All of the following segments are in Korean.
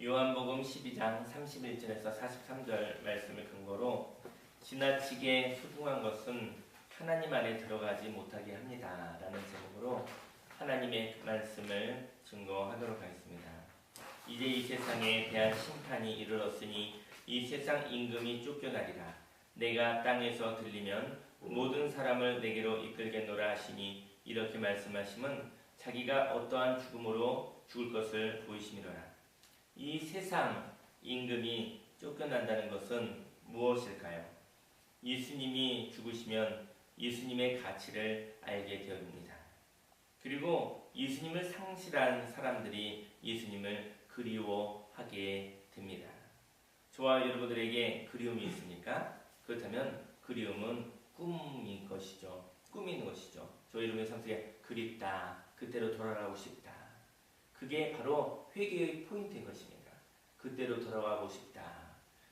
요한복음 12장 31절에서 43절 말씀을 근거로 지나치게 수긍한 것은 하나님 안에 들어가지 못하게 합니다 라는 제목으로 하나님의 말씀을 증거하도록 하겠습니다. 이제 이 세상에 대한 심판이 이르렀으니 이 세상 임금이 쫓겨나리라. 내가 땅에서 들리면 모든 사람을 내게로 이끌겠노라 하시니 이렇게 말씀하심은 자기가 어떠한 죽음으로 죽을 것을 보이심이로라. 이 세상 임금이 쫓겨난다는 것은 무엇일까요? 예수님이 죽으시면 예수님의 가치를 알게 되었습니다. 그리고 예수님을 상실한 사람들이 예수님을 그리워하게 됩니다. 저와 여러분들에게 그리움이 있습니까? 그렇다면 그리움은 꿈인 것이죠. 꿈이 있는 것이죠. 저희 여러분의 삶 속에 그립다, 그때로 돌아가고 싶다. 그게 바로 회개의 포인트인 것입니다. 그때로 돌아가고 싶다.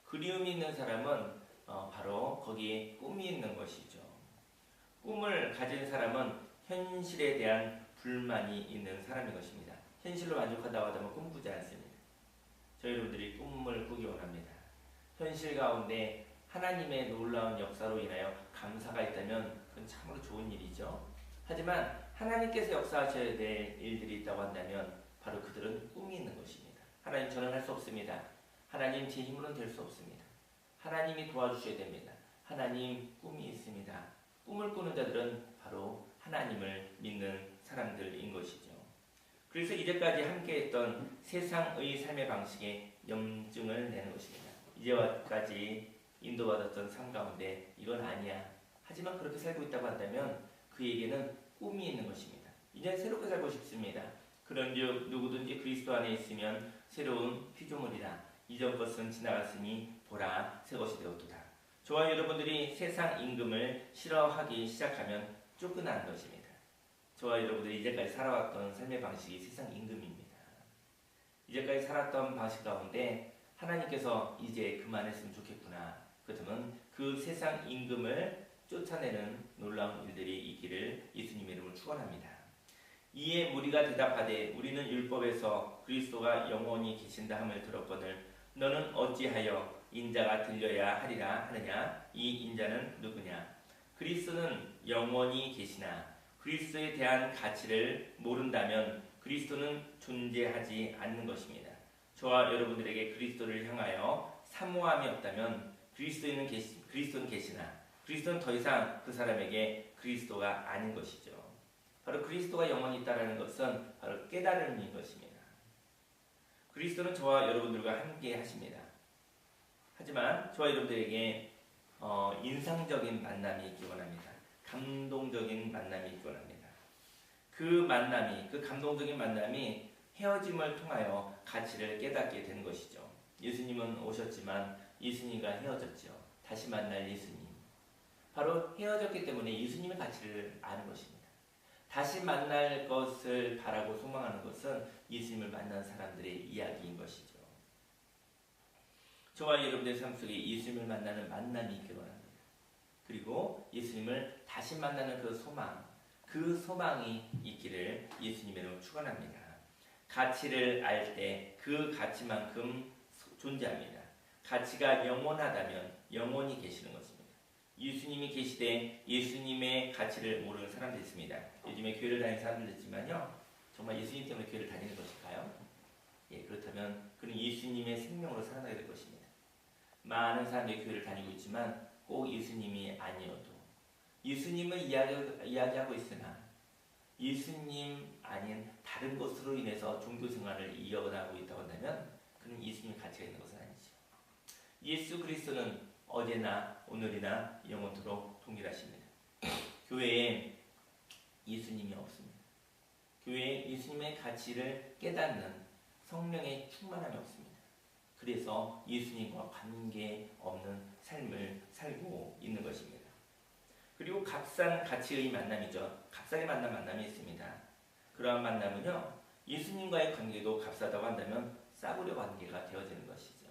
그리움이 있는 사람은 바로 거기에 꿈이 있는 것이죠. 꿈을 가진 사람은 현실에 대한 불만이 있는 사람인 것입니다. 현실로 만족한다고 하다면 꿈꾸지 않습니다. 저희 여러분들이 꿈을 꾸기 원합니다. 현실 가운데 하나님의 놀라운 역사로 인하여 감사가 있다면 그건 참으로 좋은 일이죠. 하지만 하나님께서 역사하셔야 될 일들이 있다고 한다면 바로 그들은 꿈이 있는 것입니다. 하나님, 저는 할 수 없습니다. 하나님, 제 힘으로는 될 수 없습니다. 하나님이 도와주셔야 됩니다. 하나님, 꿈이 있습니다. 꿈을 꾸는 자들은 바로 하나님을 믿는 사람들인 것이죠. 그래서 이제까지 함께했던 세상의 삶의 방식에 염증을 내는 것입니다. 이제까지 인도받았던 삶 가운데 이건 아니야. 하지만 그렇게 살고 있다고 한다면 그에게는 꿈이 있는 것입니다. 이제 새롭게 살고 싶습니다. 그런즉 누구든지 그리스도 안에 있으면 새로운 피조물이라. 이전 것은 지나갔으니 보라 새 것이 되었도다. 저와 여러분들이 세상 임금을 싫어하기 시작하면 쫓겨나는 것입니다. 저와 여러분들이 이제까지 살아왔던 삶의 방식이 세상 임금입니다. 이제까지 살았던 방식 가운데 하나님께서 이제 그만했으면 좋겠구나. 그렇다면 그 세상 임금을 쫓아내는 놀라운 일들이 있기를 예수님의 이름으로 축원합니다. 이에 무리가 대답하되 우리는 율법에서 그리스도가 영원히 계신다 함을 들었거늘 너는 어찌하여 인자가 들려야 하리라 하느냐? 이 인자는 누구냐? 그리스도는 영원히 계시나 그리스도에 대한 가치를 모른다면 그리스도는 존재하지 않는 것입니다. 저와 여러분들에게 그리스도를 향하여 사모함이 없다면 그리스도는 계시나 그리스도는 더 이상 그 사람에게 그리스도가 아닌 것이죠. 바로 그리스도가 영원히 있다는 것은 바로 깨달음인 것입니다. 그리스도는 저와 여러분들과 함께 하십니다. 하지만 저와 여러분들에게 인상적인 만남이 있기 원합니다. 감동적인 만남이 있기 원합니다. 그 감동적인 만남이 헤어짐을 통하여 가치를 깨닫게 되는 것이죠. 예수님은 오셨지만 예수님과 헤어졌죠. 다시 만날 예수님. 바로 헤어졌기 때문에 예수님의 가치를 아는 것입니다. 다시 만날 것을 바라고 소망하는 것은 예수님을 만난 사람들의 이야기인 것이죠. 저와 여러분들의 삶 속에 예수님을 만나는 만남이 있기를 원합니다. 그리고 예수님을 다시 만나는 그 소망이 있기를 예수님의 이름으로 축원합니다. 가치를 알 때 그 가치만큼 존재합니다. 가치가 영원하다면 영원히 계시는 것입니다. 예수님이 계시되 예수님의 가치를 모르는 사람들이 있습니다. 요즘에 교회를 다니는 사람들 있지만요. 정말 예수님 때문에 교회를 다니는 것일까요? 예, 그렇다면 그는 예수님의 생명으로 살아나게 될 것입니다. 많은 사람들이 교회를 다니고 있지만 꼭 예수님이 아니어도 예수님을 이야기하고 있으나 예수님 아닌 다른 것으로 인해서 종교생활을 이어나가고 있다고 한다면 그는 예수님의 가치가 있는 것은 아니죠. 예수 그리스도는 어제나 오늘이나 영원토록 동일하십니다. 교회에 예수님이 없습니다. 교회에 예수님의 가치를 깨닫는 성령의 충만함이 없습니다. 그래서 예수님과 관계 없는 삶을 살고 있는 것입니다. 그리고 값싼 가치의 만남이죠. 값싸게 만난 만남이 있습니다. 그러한 만남은요. 예수님과의 관계도 값싸다고 한다면 싸구려 관계가 되어지는 것이죠.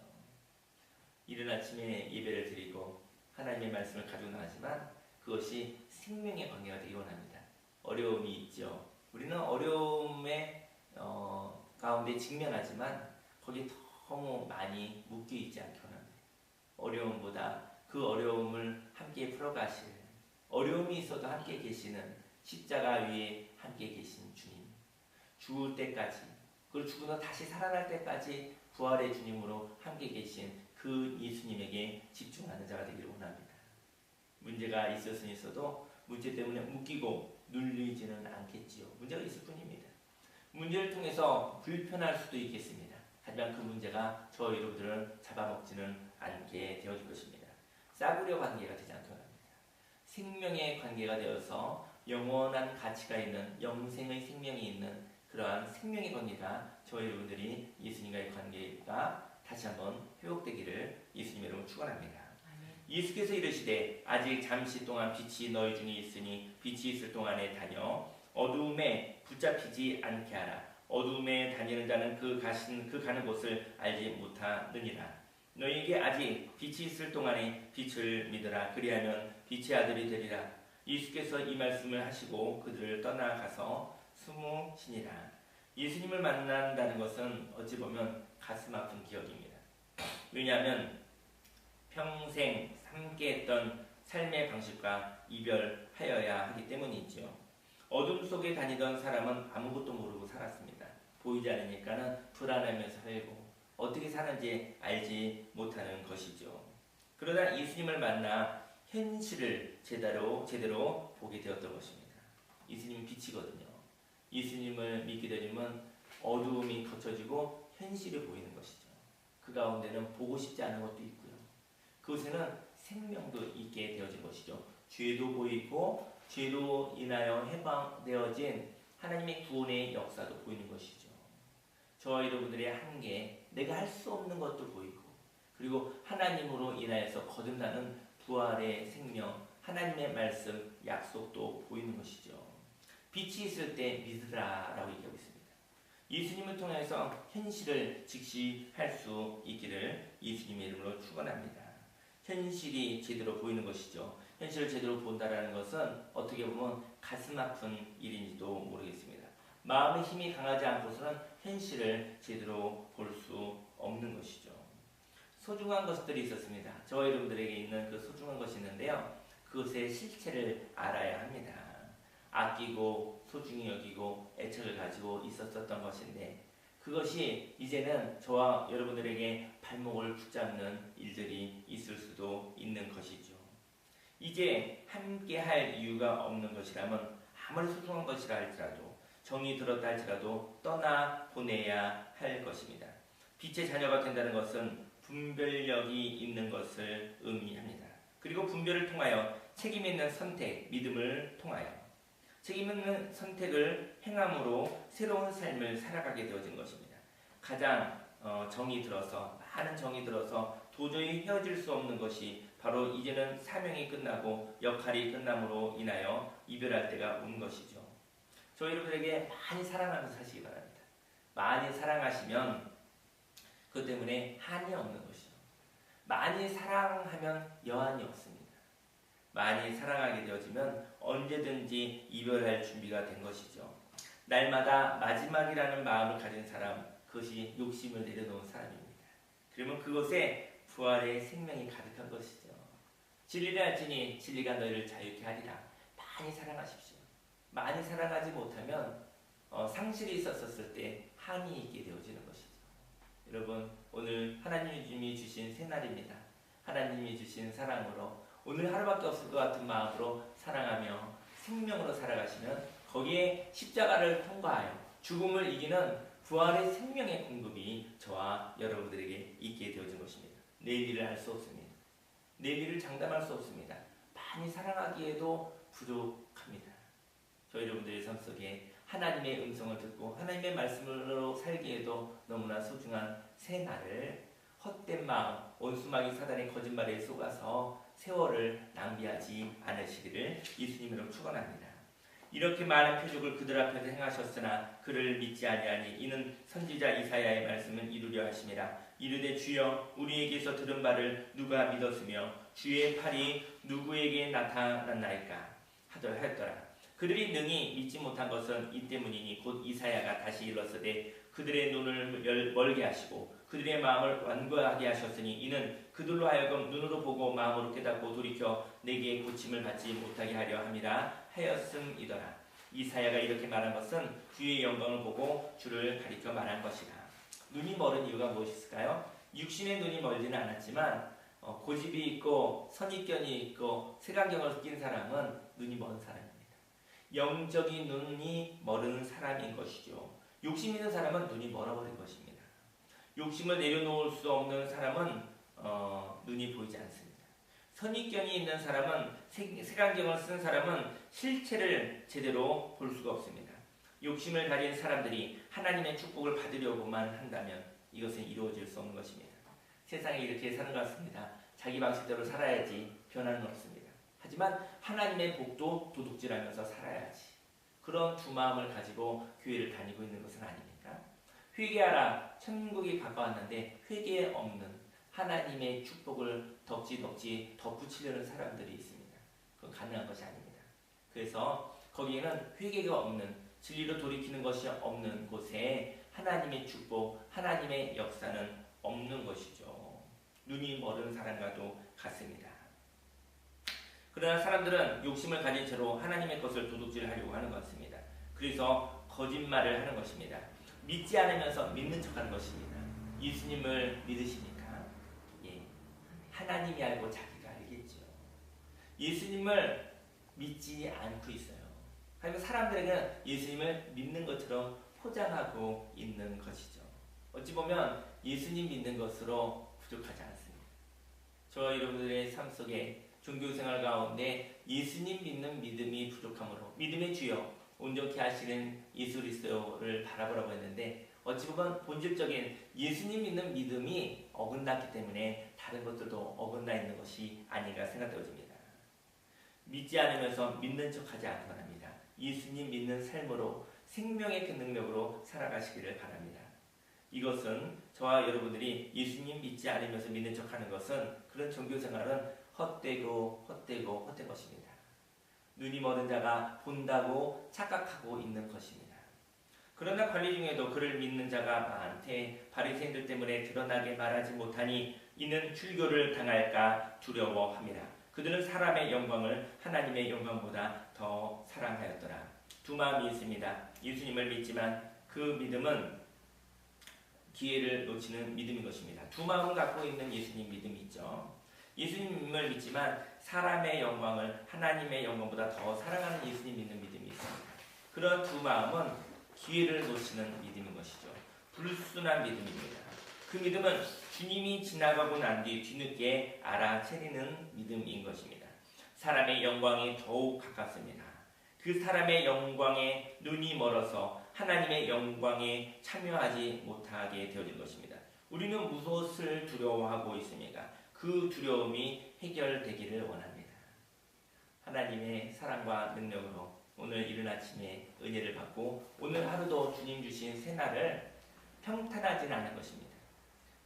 이른 아침에 예배를 드리고 하나님의 말씀을 가지고 나가지만 그것이 생명의 관계가 되기 원합니다. 어려움이 있죠. 우리는 어려움의 가운데 직면하지만 거기에 더 너무 많이 묶여 있지 않게 원합니다. 어려움보다 그 어려움을 함께 풀어가실, 어려움이 있어도 함께 계시는 십자가 위에 함께 계신 주님, 죽을 때까지, 그리고 죽은 후 다시 살아날 때까지 부활의 주님으로 함께 계신 그 예수님에게 집중하는 자가 되기를 원합니다. 문제가 있었으니 있어도 문제 때문에 묶이고 눌리지는 않겠지요. 문제가 있을 뿐입니다. 문제를 통해서 불편할 수도 있겠습니다. 하지만 그 문제가 저 여러분들을 잡아먹지는 않게 되어질 것입니다. 싸구려 관계가 되지 않게 합니다. 생명의 관계가 되어서 영원한 가치가 있는 영생의 생명이 있는 그러한 생명의 관계가 저 여러분들이 예수님과의 관계가 다시 한번 회복되기를 예수님 여러분 축원합니다. 예수께서 이르시되 아직 잠시 동안 빛이 너희 중에 있으니 빛이 있을 동안에 다녀 어두움에 붙잡히지 않게 하라. 어두움에 다니는 자는 그 가는 곳을 알지 못하느니라. 너희에게 아직 빛이 있을 동안에 빛을 믿으라. 그리하면 빛의 아들이 되리라. 예수께서 이 말씀을 하시고 그들을 떠나가서 숨으시니라. 예수님을 만난다는 것은 어찌 보면 가슴 아픈 기억입니다. 왜냐하면 평생 함께했던 삶의 방식과 이별하여야 하기 때문이죠. 어둠 속에 다니던 사람은 아무것도 모르고 살았습니다. 보이지 않으니까는 불안하면서 살고 어떻게 사는지 알지 못하는 것이죠. 그러다 예수님을 만나 현실을 제대로 보게 되었던 것입니다. 예수님은 빛이거든요. 예수님을 믿게 되면 어두움이 거쳐지고 현실이 보이는 것이죠. 그 가운데는 보고 싶지 않은 것도 있고요. 그곳에는 생명도 있게 되어진 것이죠. 죄도 보이고 죄로 인하여 해방되어진 하나님의 구원의 역사도 보이는 것이죠. 저와 여러분들의 한계, 내가 할 수 없는 것도 보이고 그리고 하나님으로 인하여서 거듭나는 부활의 생명, 하나님의 말씀, 약속도 보이는 것이죠. 빛이 있을 때 믿으라 라고 얘기하고 있습니다. 예수님을 통해서 현실을 직시할 수 있기를 예수님의 이름으로 축원합니다. 현실이 제대로 보이는 것이죠. 현실을 제대로 본다라는 것은 어떻게 보면 가슴 아픈 일인지도 모르겠습니다. 마음의 힘이 강하지 않고서는 현실을 제대로 볼 수 없는 것이죠. 소중한 것들이 있었습니다. 저와 여러분들에게 있는 그 소중한 것이 있는데요. 그것의 실체를 알아야 합니다. 아끼고 소중히 여기고 애착을 가지고 있었던 것인데 그것이 이제는 저와 여러분들에게 발목을 붙잡는 일들이 있을 수도 있는 것이죠. 이제 함께 할 이유가 없는 것이라면 아무리 소중한 것이라 할지라도 정이 들었다 할지라도 떠나 보내야 할 것입니다. 빛의 자녀가 된다는 것은 분별력이 있는 것을 의미합니다. 그리고 분별을 통하여 책임 있는 선택, 믿음을 통하여 책임 있는 선택을 행함으로 새로운 삶을 살아가게 되어진 것입니다. 가장 정이 들어서 많은 정이 들어서 도저히 헤어질 수 없는 것이 바로 이제는 사명이 끝나고 역할이 끝남으로 인하여 이별할 때가 온 것이죠. 저희 여러분에게 많이 사랑하면서 사시기 바랍니다. 많이 사랑하시면 그것 때문에 한이 없는 것이죠. 많이 사랑하면 여한이 없습니다. 많이 사랑하게 되어지면 언제든지 이별할 준비가 된 것이죠. 날마다 마지막이라는 마음을 가진 사람, 그것이 욕심을 내려놓은 사람입니다. 그러면 그것에 부활의 생명이 가득한 것이죠. 진리를 알지니 진리가 너희를 자유케 하리라. 많이 사랑하십시오. 많이 사랑하지 못하면 상실이 있었을 때 한이 있게 되어지는 것이죠. 여러분, 오늘 하나님이 주신 새날입니다. 하나님이 주신 사랑으로 오늘 하루밖에 없을 것 같은 마음으로 사랑하며 생명으로 살아가시면 거기에 십자가를 통과하여 죽음을 이기는 부활의 생명의 공급이 저와 여러분들에게 있게 되어진 것입니다. 내일 일을 할 수 없습니다. 내일 일을 장담할 수 없습니다. 많이 사랑하기에도 부족합니다. 저희 여러분들의 삶 속에 하나님의 음성을 듣고 하나님의 말씀으로 살기에도 너무나 소중한 새 날을 헛된 마음, 온수마귀 사단의 거짓말에 속아서 세월을 낭비하지 않으시기를 예수님으로 축원합니다. 이렇게 많은 표적을 그들 앞에서 행하셨으나 그를 믿지 아니하니 이는 선지자 이사야의 말씀을 이루려 하심이라. 이르되 주여 우리에게서 들은 바를 누가 믿었으며 주의 팔이 누구에게 나타났나이까 하였더라. 그들이 능히 믿지 못한 것은 이 때문이니 곧 이사야가 다시 일렀으되 그들의 눈을 멀게 하시고 그들의 마음을 완고하게 하셨으니 이는 그들로 하여금 눈으로 보고 마음으로 깨닫고 돌이켜 내게 고침을 받지 못하게 하려 함이라 하였음이더라. 이사야가 이렇게 말한 것은 주의 영광을 보고 주를 가리켜 말한 것이라. 눈이 멀은 이유가 무엇일까요? 육신의 눈이 멀지는 않았지만 고집이 있고 선입견이 있고 색안경을 낀 사람은 눈이 먼 사람입니다. 영적인 눈이 멀은 사람인 것이죠. 욕심 있는 사람은 눈이 멀어버린 것입니다. 욕심을 내려놓을 수 없는 사람은 눈이 보이지 않습니다. 선입견이 있는 사람은 색안경을 쓴 사람은 실체를 제대로 볼 수가 없습니다. 욕심을 가진 사람들이 하나님의 축복을 받으려고만 한다면 이것은 이루어질 수 없는 것입니다. 세상에 이렇게 사는 것 같습니다. 자기 방식대로 살아야지 변화는 없습니다. 하지만 하나님의 복도 도둑질하면서 살아야지. 그런 두 마음을 가지고 교회를 다니고 있는 것은 아닙니까? 회개하라. 천국이 가까웠는데 회개에 없는 하나님의 축복을 덕지덕지 덧붙이려는 사람들이 있습니다. 그건 가능한 것이 아닙니다. 그래서 거기에는 회개가 없는, 진리로 돌이키는 것이 없는 곳에 하나님의 축복, 하나님의 역사는 없는 것이죠. 눈이 멀은 사람과도 같습니다. 그러나 사람들은 욕심을 가진 채로 하나님의 것을 도둑질하려고 하는 것 같습니다. 그래서 거짓말을 하는 것입니다. 믿지 않으면서 믿는 척하는 것입니다. 예수님을 믿으십니까? 예, 하나님이 알고 자기가 알겠죠. 예수님을 믿지 않고 있어요. 그리고 사람들에게는 예수님을 믿는 것처럼 포장하고 있는 것이죠. 어찌 보면 예수님 믿는 것으로 부족하지 않습니다. 저와 여러분들의 삶 속에 종교생활 가운데 예수님 믿는 믿음이 부족함으로 믿음의 주여 온전케 하시는 예수 그리스도를 바라보라고 했는데 어찌 보면 본질적인 예수님 믿는 믿음이 어긋났기 때문에 다른 것들도 어긋나 있는 것이 아닌가 생각되어집니다. 믿지 않으면서 믿는 척하지 않기 바랍니다. 예수님 믿는 삶으로 생명의 그 능력으로 살아가시기를 바랍니다. 이것은 저와 여러분들이 예수님 믿지 않으면서 믿는 척하는 것은 그런 종교생활은 헛된 것입니다. 눈이 멀은 자가 본다고 착각하고 있는 것입니다. 그러나 관리 중에도 그를 믿는 자가 많되 바리새인들 때문에 드러나게 말하지 못하니 이는 출교를 당할까 두려워함이라. 그들은 사람의 영광을 하나님의 영광보다 더 사랑하였더라. 두 마음이 있습니다. 예수님을 믿지만 그 믿음은 기회를 놓치는 믿음인 것입니다. 두 마음을 갖고 있는 예수님 믿음이 있죠. 예수님을 믿지만 사람의 영광을 하나님의 영광보다 더 사랑하는 예수님 믿는 믿음이 있습니다. 그런 두 마음은 기회를 놓치는 믿음인 것이죠. 불순한 믿음입니다. 그 믿음은 주님이 지나가고 난 뒤 뒤늦게 알아채리는 믿음인 것입니다. 사람의 영광이 더욱 가깝습니다. 그 사람의 영광에 눈이 멀어서 하나님의 영광에 참여하지 못하게 되어진 것입니다. 우리는 무엇을 두려워하고 있습니까? 그 두려움이 해결되기를 원합니다. 하나님의 사랑과 능력으로 오늘 이른 아침에 은혜를 받고 오늘 하루도 주님 주신 새날을 평탄하지는 않은 것입니다.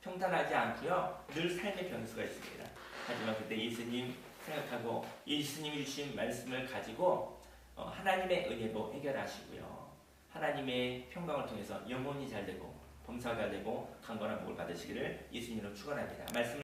평탄하지 않고요. 늘 삶의 변수가 있습니다. 하지만 그때 예수님 생각하고 예수님이 주신 말씀을 가지고 하나님의 은혜로 해결하시고요. 하나님의 평강을 통해서 영혼이 잘되고 범사가 되고 강건한 복을 받으시기를 예수님으로 축원합니다. 말씀